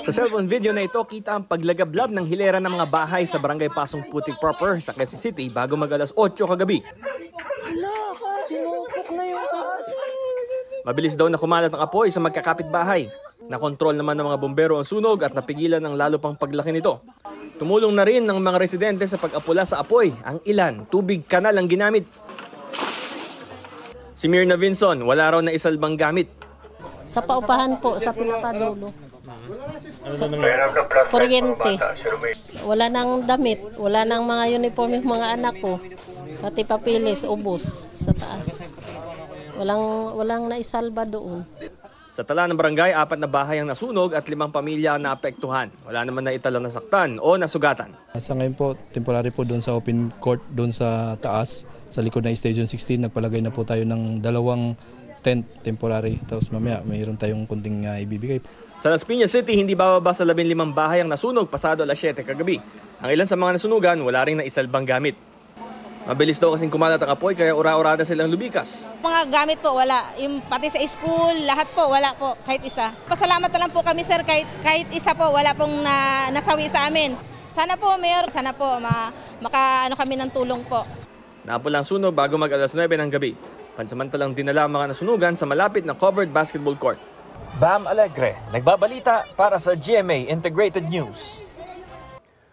Sa cellphone video na ito, kita ang paglagablab ng hilera ng mga bahay sa barangay Pasong Putik proper sa Quezon City bago mag-alas 8 kagabi. Hala, tinupok na yung taas. Mabilis daw na kumalat ang apoy sa magkakapit bahay. Nakontrol naman ng mga bombero ang sunog at napigilan ng lalo pang paglaki nito. Tumulong na rin ng mga residente sa pag-apula sa apoy. Ang ilan, tubig kanal ang ginamit. Si Mirna Vinson, wala raw na isalbang gamit. Sa paupahan po, sa pinakadulo. Kuryente. Wala nang damit, wala nang mga uniform yung mga anak ko. Pati papilis, ubos sa taas. Walang naisalba doon. Sa tala ng barangay, 4 na bahay ang nasunog at 5 pamilya ang naapektuhan. Wala naman na italo nasaktan o nasugatan. Sa ngayon po, temporary po doon sa open court, doon sa taas, sa likod ng Station 16, nagpalagay na po tayo ng 2 tent temporary. Tapos mamaya, mayroon tayong kunting ibibigay. Sa Las Piñas City, hindi bababa sa 15 bahay ang nasunog pasado alas 7 kagabi. Ang ilan sa mga nasunugan, wala rin na isalbang gamit. Mabilis daw kasing kumalat ang apoy kaya ura-urada silang lubikas. Mga gamit po wala, yung pati sa school, lahat po wala po, kahit isa. Pasalamat na lang po kami sir, kahit isa po wala pong nasawi sa amin. Sana po Mayor, sana po makaano kami ng tulong po. Naapula ang sunog bago mag alas 9 ng gabi. Pansamantalang dinala ang mga nasunugan sa malapit na covered basketball court. Bam Alegre, nagbabalita para sa GMA Integrated News.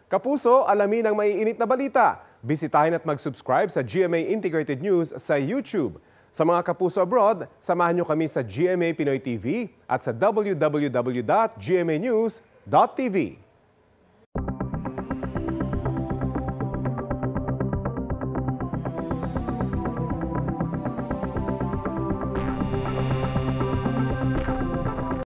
Kapuso, alamin ang maiinit na balita. Bisitahin at mag-subscribe sa GMA Integrated News sa YouTube. Sa mga kapuso abroad, samahan nyo kami sa GMA Pinoy TV at sa www.gmanews.tv.